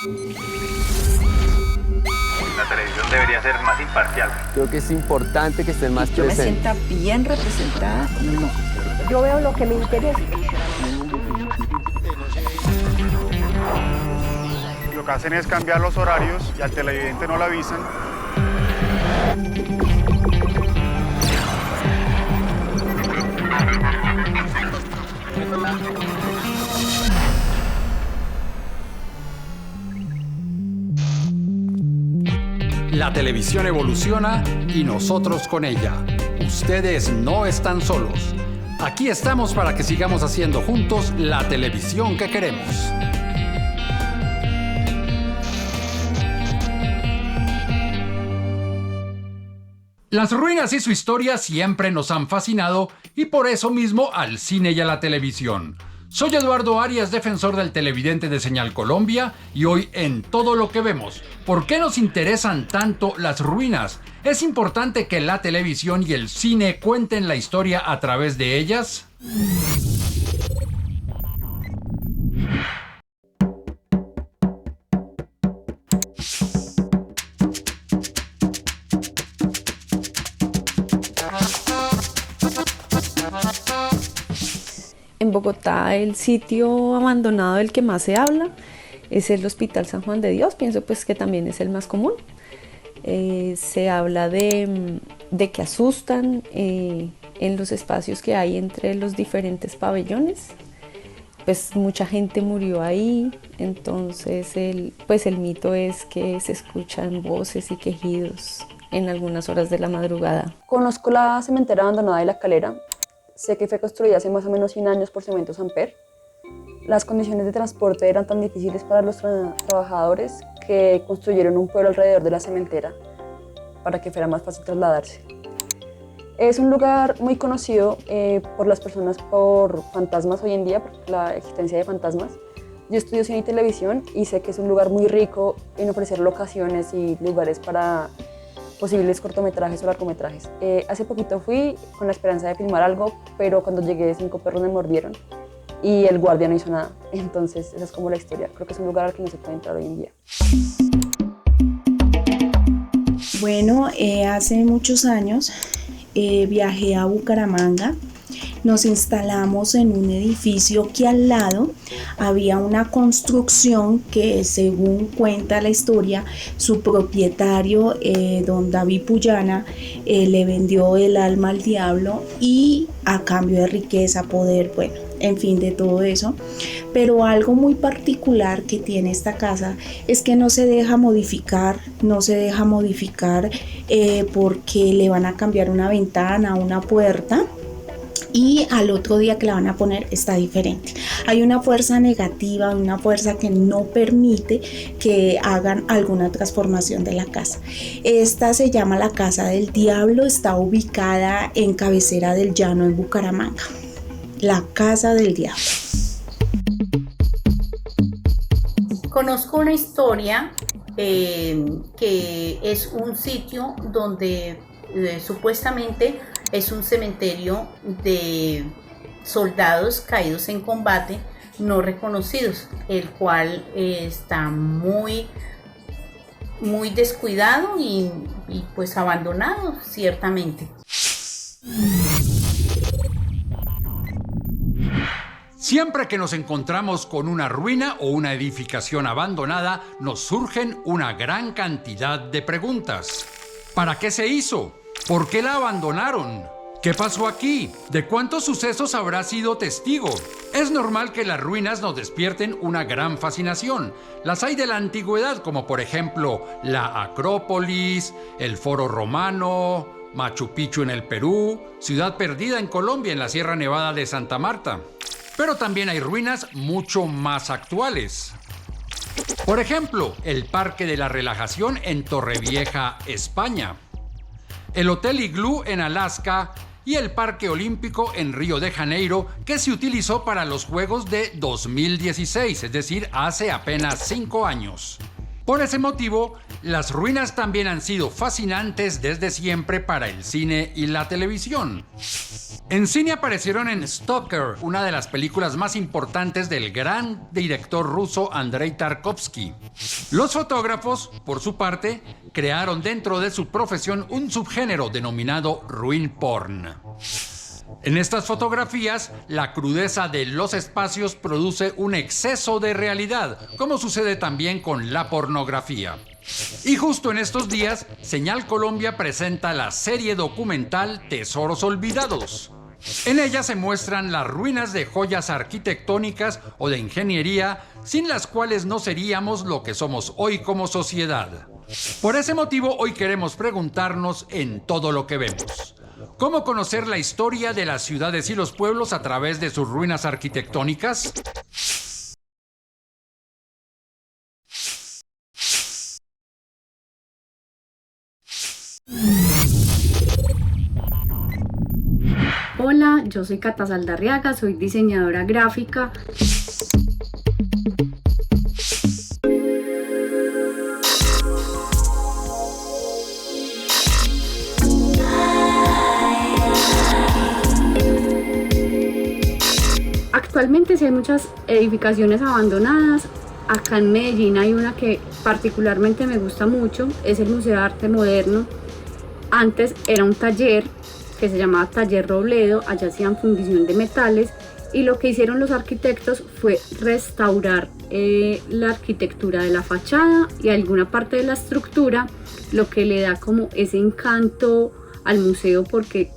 La televisión debería ser más imparcial. Creo que es importante que estén más Yo me presentes. sienta bien representada. No. Yo veo lo que me interesa. Lo que hacen es cambiar los horarios y al televidente no lo avisan. La televisión evoluciona y nosotros con ella. Ustedes no están solos. Aquí estamos para que sigamos haciendo juntos la televisión que queremos. Las ruinas y su historia siempre nos han fascinado y por eso mismo al cine y a la televisión. Soy Eduardo Arias, defensor del televidente de Señal Colombia, y hoy en Todo lo que vemos, ¿por qué nos interesan tanto las ruinas? ¿Es importante que la televisión y el cine cuenten la historia a través de ellas? En Bogotá, el sitio abandonado del que más se habla es el Hospital San Juan de Dios. Pienso pues que también es el más común. Se habla de que asustan en los espacios que hay entre los diferentes pabellones. Pues mucha gente murió ahí, entonces el mito es que se escuchan voces y quejidos en algunas horas de la madrugada. Conozco la cementera abandonada de La Calera. Sé que fue construida hace más o menos 100 años por Cementos Amper. Las condiciones de transporte eran tan difíciles para los trabajadores que construyeron un pueblo alrededor de la cementera para que fuera más fácil trasladarse. Es un lugar muy conocido por las personas por fantasmas hoy en día, por la existencia de fantasmas. Yo estudio cine y televisión y sé que es un lugar muy rico en ofrecer locaciones y lugares para posibles cortometrajes o largometrajes. Hace poquito fui con la esperanza de filmar algo, pero cuando llegué 5 perros me mordieron y el guardia no hizo nada. Entonces esa es como la historia. Creo que es un lugar al que no se puede entrar hoy en día. Bueno, hace muchos años viajé a Bucaramanga. Nos instalamos en un edificio que al lado había una construcción que, según cuenta la historia, su propietario, don David Puyana, le vendió el alma al diablo y a cambio de riqueza, poder, bueno, en fin, de todo eso. Pero algo muy particular que tiene esta casa es que no se deja modificar, porque le van a cambiar una ventana, una puerta, y al otro día que la van a poner está diferente. Hay una fuerza negativa, una fuerza que no permite que hagan alguna transformación de la casa. Esta se llama la Casa del Diablo, está ubicada en Cabecera del Llano, en Bucaramanga. La Casa del Diablo. Conozco una historia que es un sitio donde supuestamente es un cementerio de soldados caídos en combate no reconocidos, el cual está muy descuidado y pues abandonado, ciertamente. Siempre que nos encontramos con una ruina o una edificación abandonada, nos surgen una gran cantidad de preguntas. ¿Para qué se hizo? ¿Por qué la abandonaron? ¿Qué pasó aquí? ¿De cuántos sucesos habrá sido testigo? Es normal que las ruinas nos despierten una gran fascinación. Las hay de la antigüedad, como por ejemplo la Acrópolis, el Foro Romano, Machu Picchu en el Perú, Ciudad Perdida en Colombia, en la Sierra Nevada de Santa Marta. Pero también hay ruinas mucho más actuales. Por ejemplo, el Parque de la Relajación en Torrevieja, España, el Hotel Iglú en Alaska y el Parque Olímpico en Río de Janeiro, que se utilizó para los Juegos de 2016, es decir, hace apenas 5 años. Por ese motivo, las ruinas también han sido fascinantes desde siempre para el cine y la televisión. En cine aparecieron en Stalker, una de las películas más importantes del gran director ruso Andrei Tarkovsky. Los fotógrafos, por su parte, crearon dentro de su profesión un subgénero denominado ruin porn. En estas fotografías, la crudeza de los espacios produce un exceso de realidad, como sucede también con la pornografía. Y justo en estos días, Señal Colombia presenta la serie documental Tesoros Olvidados. En ella se muestran las ruinas de joyas arquitectónicas o de ingeniería, sin las cuales no seríamos lo que somos hoy como sociedad. Por ese motivo, hoy queremos preguntarnos en todo lo que vemos: ¿cómo conocer la historia de las ciudades y los pueblos a través de sus ruinas arquitectónicas? Hola, yo soy Cata Saldarriaga, soy diseñadora gráfica. Actualmente sí hay muchas edificaciones abandonadas. Acá en Medellín hay una que particularmente me gusta mucho, es el Museo de Arte Moderno. Antes era un taller que se llamaba Taller Robledo, allá hacían fundición de metales, y lo que hicieron los arquitectos fue restaurar la arquitectura de la fachada y alguna parte de la estructura, lo que le da como ese encanto al museo porque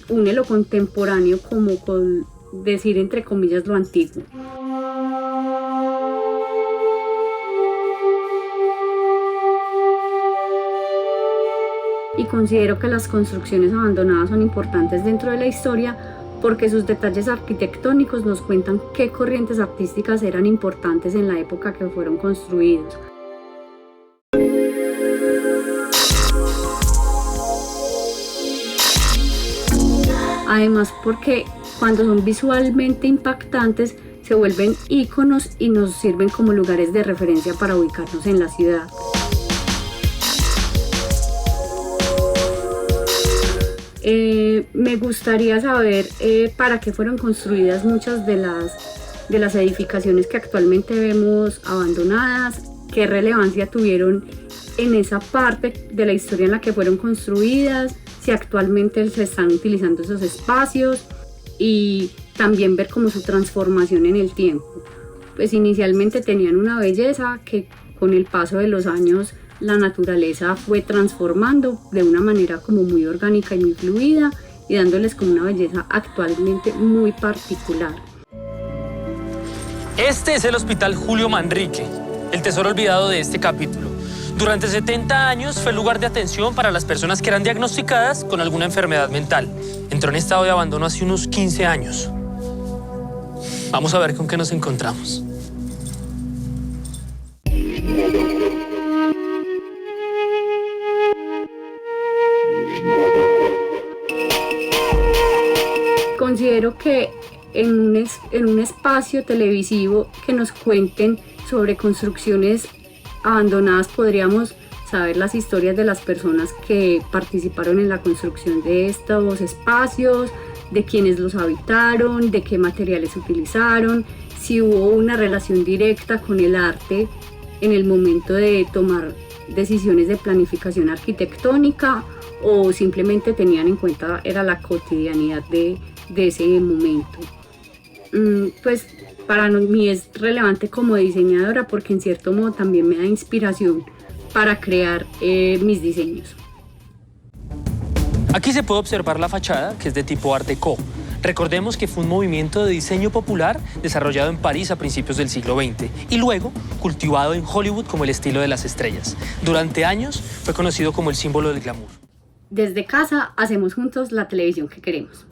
une lo contemporáneo como con decir entre comillas lo antiguo. Y considero que las construcciones abandonadas son importantes dentro de la historia porque sus detalles arquitectónicos nos cuentan qué corrientes artísticas eran importantes en la época que fueron construidos. Además porque cuando son visualmente impactantes se vuelven íconos y nos sirven como lugares de referencia para ubicarnos en la ciudad. Me gustaría saber para qué fueron construidas muchas de las edificaciones que actualmente vemos abandonadas, qué relevancia tuvieron en esa parte de la historia en la que fueron construidas, si actualmente se están utilizando esos espacios y también ver cómo su transformación en el tiempo. Pues inicialmente tenían una belleza que con el paso de los años la naturaleza fue transformando de una manera como muy orgánica y muy fluida y dándoles como una belleza actualmente muy particular. Este es el Hospital Julio Manrique, el tesoro olvidado de este capítulo. Durante 70 años fue el lugar de atención para las personas que eran diagnosticadas con alguna enfermedad mental. Entró en estado de abandono hace unos 15 años. Vamos a ver con qué nos encontramos. Considero que en un espacio televisivo que nos cuenten sobre construcciones abandonadas podríamos saber las historias de las personas que participaron en la construcción de estos espacios, de quienes los habitaron, de qué materiales utilizaron, si hubo una relación directa con el arte en el momento de tomar decisiones de planificación arquitectónica o simplemente tenían en cuenta era la cotidianidad de ese momento. Pues para mí es relevante como diseñadora porque en cierto modo también me da inspiración para crear mis diseños. Aquí se puede observar la fachada, que es de tipo Art Deco. Recordemos que fue un movimiento de diseño popular desarrollado en París a principios del siglo XX y luego cultivado en Hollywood como el estilo de las estrellas. Durante años fue conocido como el símbolo del glamour. Desde casa hacemos juntos la televisión que queremos.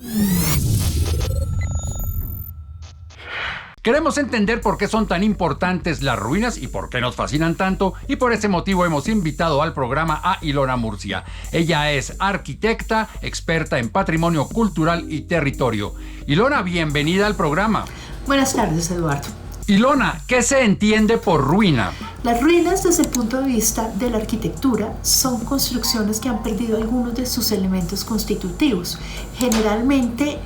Queremos entender por qué son tan importantes las ruinas y por qué nos fascinan tanto, y por ese motivo hemos invitado al programa a Ilona Murcia. Ella es arquitecta, experta en patrimonio cultural y territorio. Ilona, bienvenida al programa. Buenas tardes, Eduardo. Ilona, ¿qué se entiende por ruina? Las ruinas, desde el punto de vista de la arquitectura, son construcciones que han perdido algunos de sus elementos constitutivos. Generalmente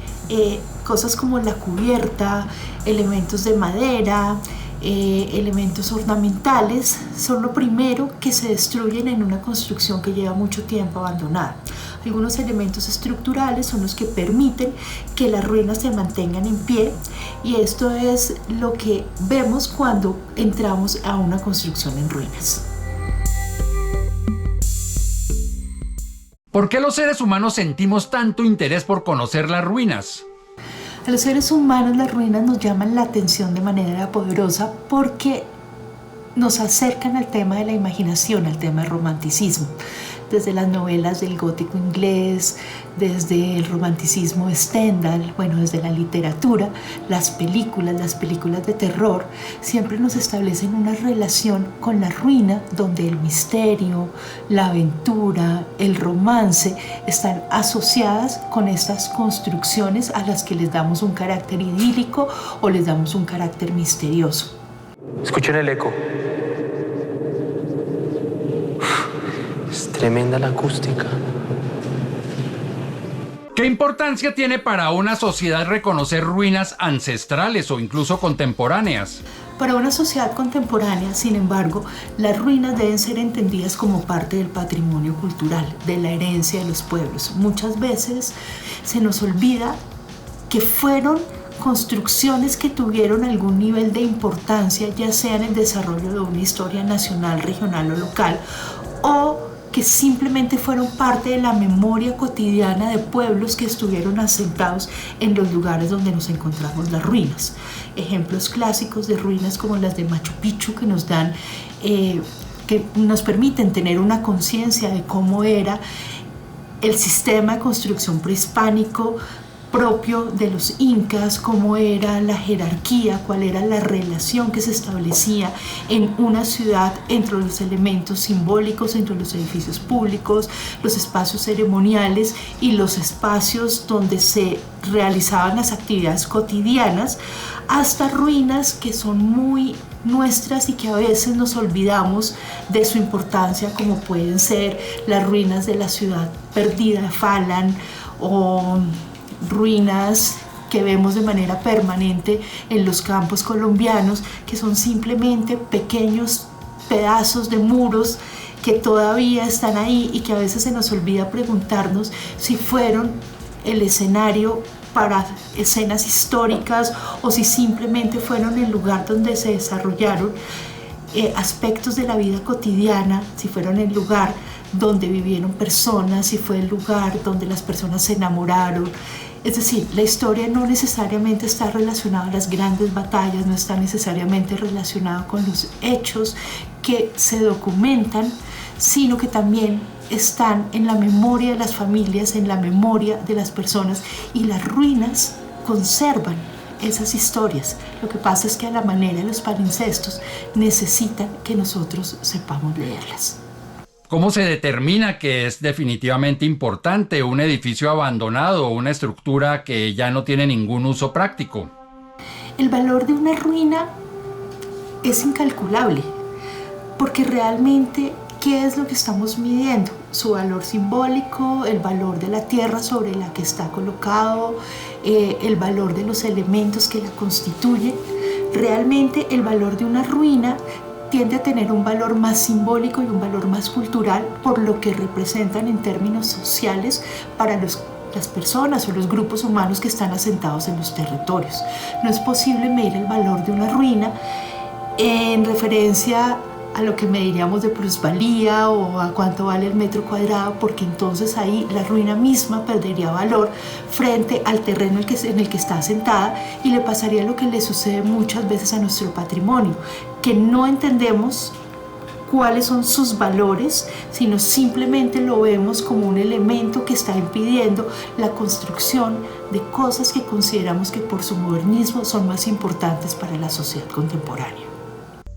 cosas como la cubierta, elementos de madera, elementos ornamentales son lo primero que se destruyen en una construcción que lleva mucho tiempo abandonada. Algunos elementos estructurales son los que permiten que las ruinas se mantengan en pie, y esto es lo que vemos cuando entramos a una construcción en ruinas. ¿Por qué los seres humanos sentimos tanto interés por conocer las ruinas? A los seres humanos las ruinas nos llaman la atención de manera poderosa porque nos acercan al tema de la imaginación, al tema del romanticismo. Desde las novelas del gótico inglés, desde el romanticismo de Stendhal, bueno, desde la literatura, las películas de terror, siempre nos establecen una relación con la ruina donde el misterio, la aventura, el romance están asociadas con estas construcciones a las que les damos un carácter idílico o les damos un carácter misterioso. Escuchen el eco. Es tremenda la acústica. ¿Qué importancia tiene para una sociedad reconocer ruinas ancestrales o incluso contemporáneas? Para una sociedad contemporánea, sin embargo, las ruinas deben ser entendidas como parte del patrimonio cultural, de la herencia de los pueblos. Muchas veces se nos olvida que fueron construcciones que tuvieron algún nivel de importancia, ya sea en el desarrollo de una historia nacional, regional o local, o que simplemente fueron parte de la memoria cotidiana de pueblos que estuvieron asentados en los lugares donde nos encontramos las ruinas. Ejemplos clásicos de ruinas como las de Machu Picchu que nos dan, que nos permiten tener una conciencia de cómo era el sistema de construcción prehispánico propio de los incas, cómo era la jerarquía, cuál era la relación que se establecía en una ciudad entre los elementos simbólicos, entre los edificios públicos, los espacios ceremoniales y los espacios donde se realizaban las actividades cotidianas, hasta ruinas que son muy nuestras y que a veces nos olvidamos de su importancia, como pueden ser las ruinas de la ciudad perdida de Falan o ruinas que vemos de manera permanente en los campos colombianos, que son simplemente pequeños pedazos de muros que todavía están ahí y que a veces se nos olvida preguntarnos si fueron el escenario para escenas históricas o si simplemente fueron el lugar donde se desarrollaron aspectos de la vida cotidiana, si fueron el lugar donde vivieron personas, si fue el lugar donde las personas se enamoraron. Es decir, la historia no necesariamente está relacionada a las grandes batallas, no está necesariamente relacionada con los hechos que se documentan, sino que también están en la memoria de las familias, en la memoria de las personas, y las ruinas conservan esas historias. Lo que pasa es que a la manera de los palimpsestos necesitan que nosotros sepamos leerlas. ¿Cómo se determina que es definitivamente importante un edificio abandonado o una estructura que ya no tiene ningún uso práctico? El valor de una ruina es incalculable, porque realmente, ¿qué es lo que estamos midiendo? Su valor simbólico, el valor de la tierra sobre la que está colocado, el valor de los elementos que la constituyen. Realmente el valor de una ruina tiende a tener un valor más simbólico y un valor más cultural por lo que representan en términos sociales para las personas o los grupos humanos que están asentados en los territorios. No es posible medir el valor de una ruina en referencia a lo que mediríamos de plusvalía o a cuánto vale el metro cuadrado, porque entonces ahí la ruina misma perdería valor frente al terreno en el que está asentada, y le pasaría lo que le sucede muchas veces a nuestro patrimonio, que no entendemos cuáles son sus valores, sino simplemente lo vemos como un elemento que está impidiendo la construcción de cosas que consideramos que por su modernismo son más importantes para la sociedad contemporánea.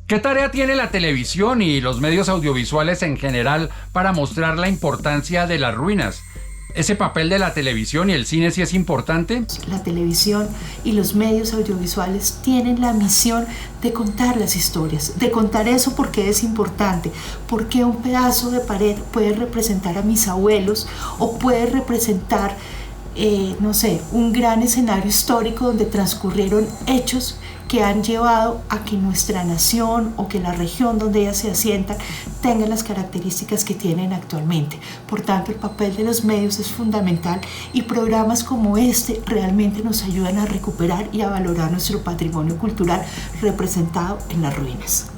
¿Qué tarea tiene la televisión y los medios audiovisuales en general para mostrar la importancia de las ruinas? ¿Ese papel de la televisión y el cine sí es importante? La televisión y los medios audiovisuales tienen la misión de contar las historias, de contar eso porque es importante, porque un pedazo de pared puede representar a mis abuelos o puede representar, no sé, un gran escenario histórico donde transcurrieron hechos que han llevado a que nuestra nación o que la región donde ellas se asientan tengan las características que tienen actualmente. Por tanto, el papel de los medios es fundamental y programas como este realmente nos ayudan a recuperar y a valorar nuestro patrimonio cultural representado en las ruinas.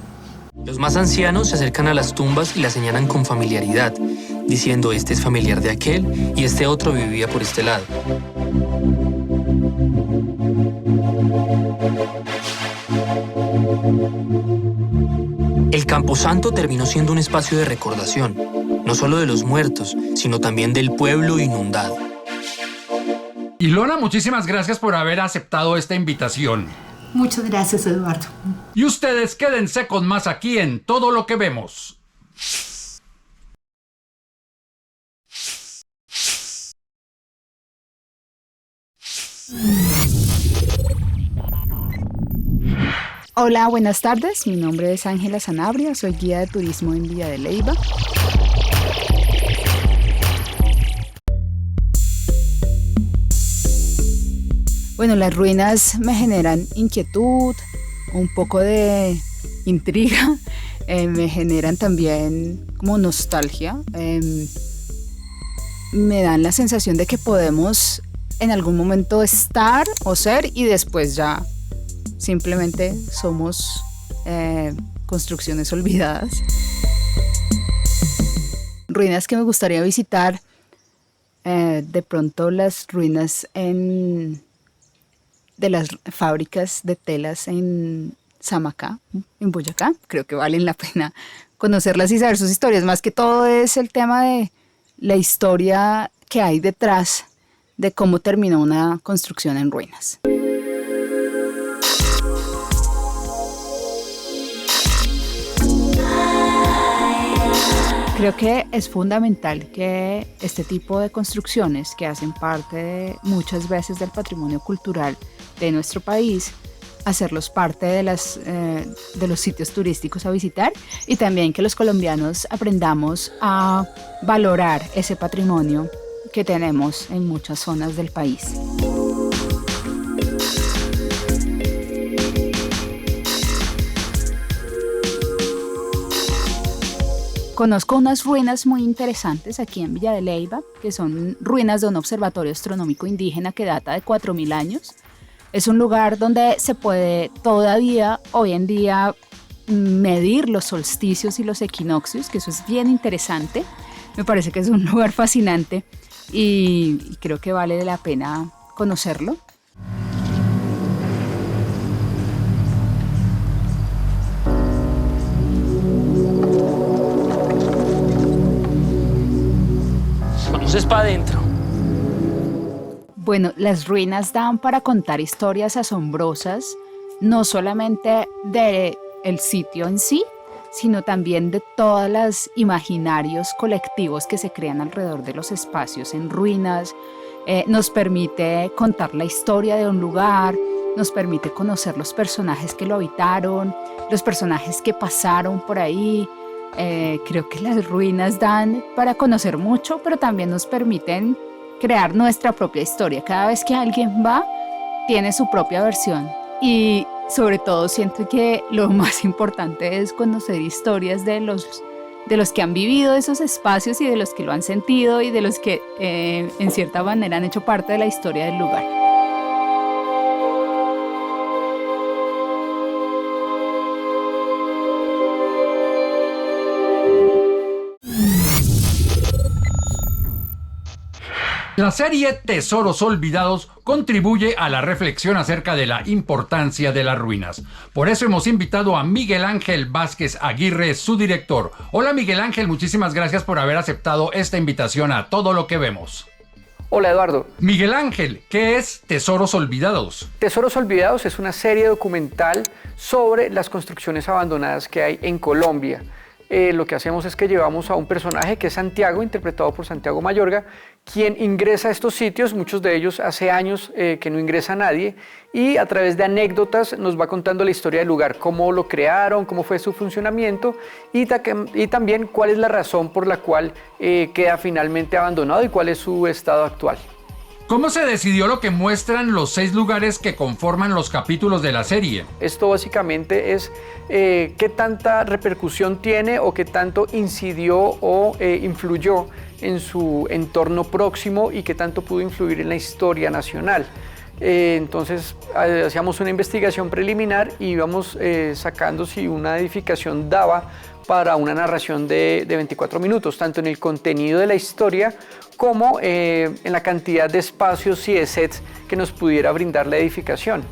Los más ancianos se acercan a las tumbas y las señalan con familiaridad, diciendo este es familiar de aquel y este otro vivía por este lado. El Camposanto terminó siendo un espacio de recordación, no solo de los muertos, sino también del pueblo inundado. Ilona, muchísimas gracias por haber aceptado esta invitación. Muchas gracias, Eduardo. Y ustedes quédense con más aquí en Todo lo que vemos. Hola, buenas tardes. Mi nombre es Ángela Sanabria, soy guía de turismo en Villa de Leyva. Bueno, las ruinas me generan inquietud, un poco de intriga, me generan también como nostalgia. Me dan la sensación de que podemos en algún momento estar o ser y después ya simplemente somos construcciones olvidadas. Ruinas que me gustaría visitar, de pronto las ruinas de las fábricas de telas en Samacá, en Boyacá. Creo que valen la pena conocerlas y saber sus historias. Más que todo es el tema de la historia que hay detrás de cómo terminó una construcción en ruinas. Creo que es fundamental que este tipo de construcciones que hacen parte muchas veces del patrimonio cultural de nuestro país, hacerlos parte de los sitios turísticos a visitar y también que los colombianos aprendamos a valorar ese patrimonio que tenemos en muchas zonas del país. Conozco unas ruinas muy interesantes aquí en Villa de Leyva, que son ruinas de un observatorio astronómico indígena que data de 4000 años. Es un lugar donde se puede todavía, hoy en día, medir los solsticios y los equinoccios, que eso es bien interesante. Me parece que es un lugar fascinante y creo que vale la pena conocerlo. Vamos para adentro. Bueno, las ruinas dan para contar historias asombrosas, no solamente del sitio en sí, sino también de todos los imaginarios colectivos que se crean alrededor de los espacios en ruinas. Nos permite contar la historia de un lugar, nos permite conocer los personajes que lo habitaron, los personajes que pasaron por ahí. Creo que las ruinas dan para conocer mucho, pero también nos permiten crear nuestra propia historia. Cada vez que alguien va, tiene su propia versión. Y sobre todo siento que lo más importante es conocer historias de los que han vivido esos espacios y de los que lo han sentido y de los que en cierta manera han hecho parte de la historia del lugar. La serie Tesoros Olvidados contribuye a la reflexión acerca de la importancia de las ruinas. Por eso hemos invitado a Miguel Ángel Vázquez Aguirre, su director. Hola Miguel Ángel, muchísimas gracias por haber aceptado esta invitación a Todo lo que vemos. Hola Eduardo. Miguel Ángel, ¿qué es Tesoros Olvidados? Tesoros Olvidados es una serie documental sobre las construcciones abandonadas que hay en Colombia. lo que hacemos es que llevamos a un personaje que es Santiago, interpretado por Santiago Mayorga, quien ingresa a estos sitios, muchos de ellos hace años que no ingresa nadie, y a través de anécdotas nos va contando la historia del lugar, cómo lo crearon, cómo fue su funcionamiento y también cuál es la razón por la cual queda finalmente abandonado y cuál es su estado actual. ¿Cómo se decidió lo que muestran los 6 lugares que conforman los capítulos de la serie? Esto básicamente es qué tanta repercusión tiene o qué tanto incidió o influyó en su entorno próximo y qué tanto pudo influir en la historia nacional. Entonces hacíamos una investigación preliminar y íbamos sacando si una edificación daba para una narración de 24 minutos, tanto en el contenido de la historia como en la cantidad de espacios y de sets que nos pudiera brindar la edificación.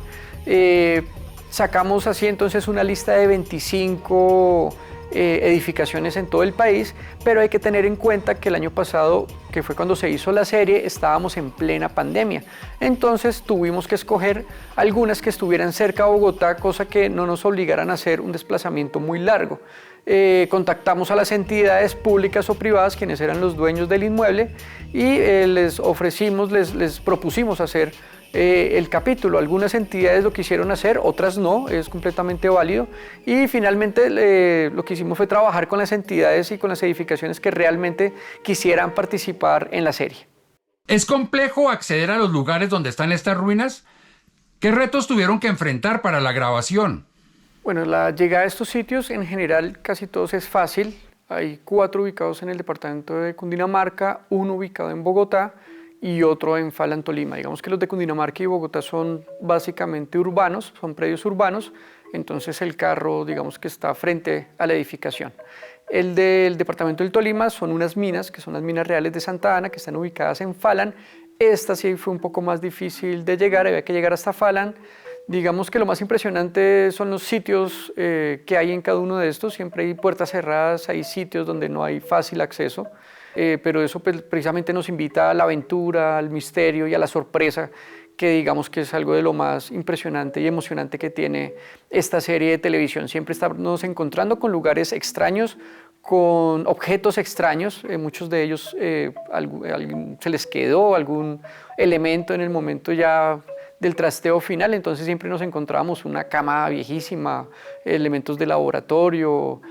Sacamos así entonces una lista de 25 edificaciones en todo el país, pero hay que tener en cuenta que el año pasado, que fue cuando se hizo la serie, estábamos en plena pandemia. Entonces tuvimos que escoger algunas que estuvieran cerca a Bogotá, cosa que no nos obligaran a hacer un desplazamiento muy largo. Contactamos a las entidades públicas o privadas, quienes eran los dueños del inmueble, y les ofrecimos, les propusimos hacer el capítulo. Algunas entidades lo quisieron hacer, otras no, es completamente válido, y finalmente lo que hicimos fue trabajar con las entidades y con las edificaciones que realmente quisieran participar en la serie. ¿Es complejo acceder a los lugares donde están estas ruinas? ¿Qué retos tuvieron que enfrentar para la grabación? Bueno, la llegada a estos sitios en general casi todos es fácil. Hay 4 ubicados en el departamento de Cundinamarca, 1 ubicado en Bogotá y otro en Falan, Tolima. Digamos que los de Cundinamarca y Bogotá son básicamente urbanos, son predios urbanos, entonces el carro digamos que está frente a la edificación. El del departamento del Tolima son unas minas, que son las minas reales de Santa Ana, que están ubicadas en Falan. Esta sí fue un poco más difícil de llegar, había que llegar hasta Falan. Digamos que lo más impresionante son los sitios que hay en cada uno de estos. Siempre hay puertas cerradas, hay sitios donde no hay fácil acceso, pero eso pues, precisamente nos invita a la aventura, al misterio y a la sorpresa, que digamos que es algo de lo más impresionante y emocionante que tiene esta serie de televisión. Siempre estamos encontrando con lugares extraños, con objetos extraños, muchos de ellos se les quedó algún elemento en el momento ya del trasteo final, entonces siempre nos encontrábamos una cama viejísima, elementos de laboratorio,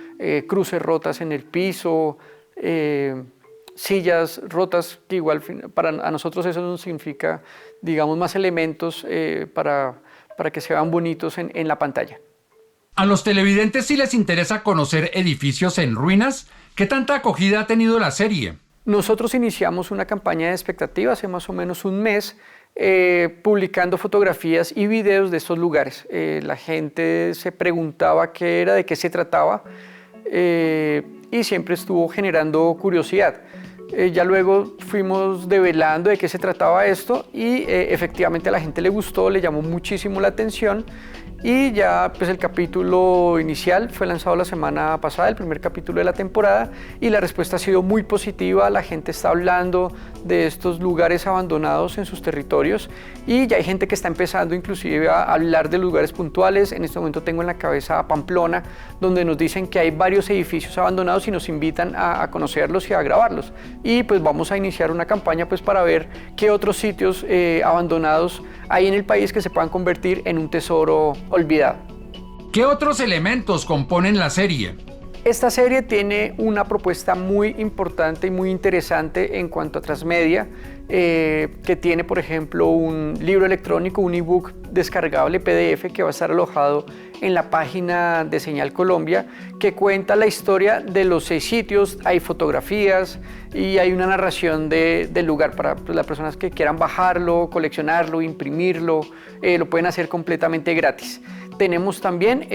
cruces rotas en el piso, sillas rotas, que igual para nosotros eso nos significa, digamos, más elementos para que se vean bonitos en la pantalla. ¿A los televidentes sí les interesa conocer edificios en ruinas? ¿Qué tanta acogida ha tenido la serie? Nosotros iniciamos una campaña de expectativa hace más o menos un mes, publicando fotografías y videos de estos lugares. La gente se preguntaba qué era, de qué se trataba, y siempre estuvo generando curiosidad. Ya luego fuimos develando de qué se trataba esto y efectivamente a la gente le gustó, le llamó muchísimo la atención. Y ya pues el capítulo inicial fue lanzado la semana pasada, el primer capítulo de la temporada, y la respuesta ha sido muy positiva. La gente está hablando de estos lugares abandonados en sus territorios y ya hay gente que está empezando inclusive a hablar de lugares puntuales. En este momento tengo en la cabeza a Pamplona, donde nos dicen que hay varios edificios abandonados y nos invitan a conocerlos y a grabarlos. Y pues vamos a iniciar una campaña pues para ver qué otros sitios abandonados hay en el país que se puedan convertir en un tesoro olvidado. ¿Qué otros elementos componen la serie? Esta serie tiene una propuesta muy importante y muy interesante en cuanto a transmedia, que tiene, por ejemplo, un libro electrónico, un ebook descargable PDF que va a estar alojado en la página de Señal Colombia, que cuenta la historia de los 6 sitios. Hay fotografías y hay una narración del lugar para las personas que quieran bajarlo, coleccionarlo, imprimirlo, lo pueden hacer completamente gratis. Tenemos también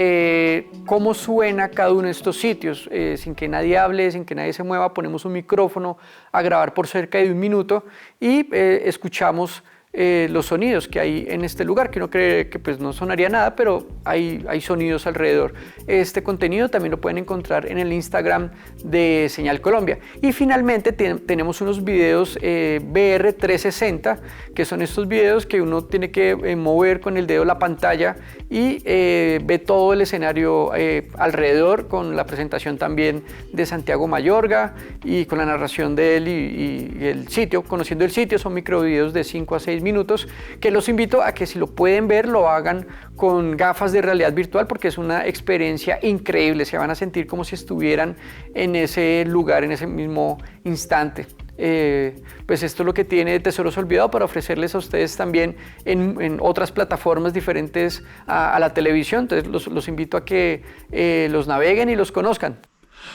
cómo suena cada uno de estos sitios, sin que nadie hable, sin que nadie se mueva. Ponemos un micrófono a grabar por cerca de 1 minuto y escuchamos los sonidos que hay en este lugar, que uno cree que pues no sonaría nada, pero hay sonidos alrededor. Este contenido también lo pueden encontrar en el Instagram de Señal Colombia. Y finalmente tenemos unos videos VR 360, que son estos videos que uno tiene que mover con el dedo la pantalla y ve todo el escenario alrededor, con la presentación también de Santiago Mayorga y con la narración de él y el sitio, conociendo el sitio. Son microvideos de 5 a 6 minutos que los invito a que, si lo pueden ver, lo hagan con gafas de realidad virtual, porque es una experiencia increíble. Se van a sentir como si estuvieran en ese lugar, en ese mismo instante. Pues esto es lo que tiene Tesoros Olvidados para ofrecerles a ustedes también en otras plataformas diferentes a la televisión. Entonces los invito a que los naveguen y los conozcan.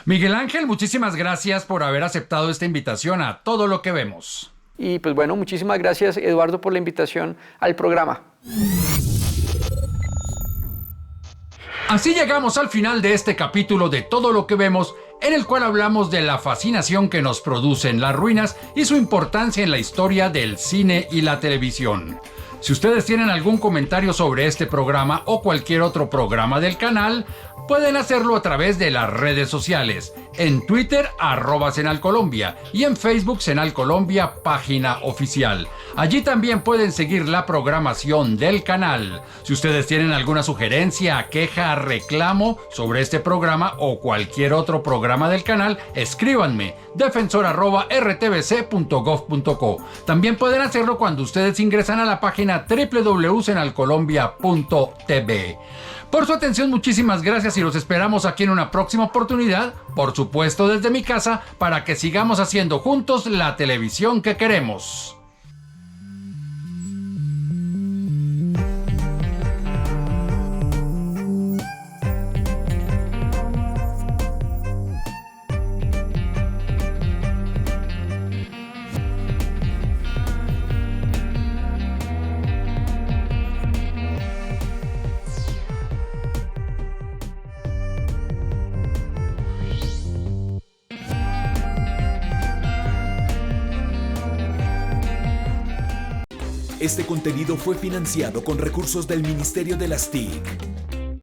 Miguel Ángel, muchísimas gracias por haber aceptado esta invitación a Todo lo que vemos. Y pues bueno, muchísimas gracias, Eduardo, por la invitación al programa. Así llegamos al final de este capítulo de Todo lo que vemos, en el cual hablamos de la fascinación que nos producen las ruinas y su importancia en la historia del cine y la televisión. Si ustedes tienen algún comentario sobre este programa o cualquier otro programa del canal, pueden hacerlo a través de las redes sociales. En Twitter, @SenalColombia, y en Facebook, Senal Colombia, página oficial. Allí también pueden seguir la programación del canal. Si ustedes tienen alguna sugerencia, queja, reclamo sobre este programa o cualquier otro programa del canal, escríbanme, defensor@rtbc.gov.co. También pueden hacerlo cuando ustedes ingresan a la página www.senalcolombia.tv. Por su atención, muchísimas gracias y los esperamos aquí en una próxima oportunidad, por supuesto desde mi casa, para que sigamos haciendo juntos la televisión que queremos. Este contenido fue financiado con recursos del Ministerio de las TIC.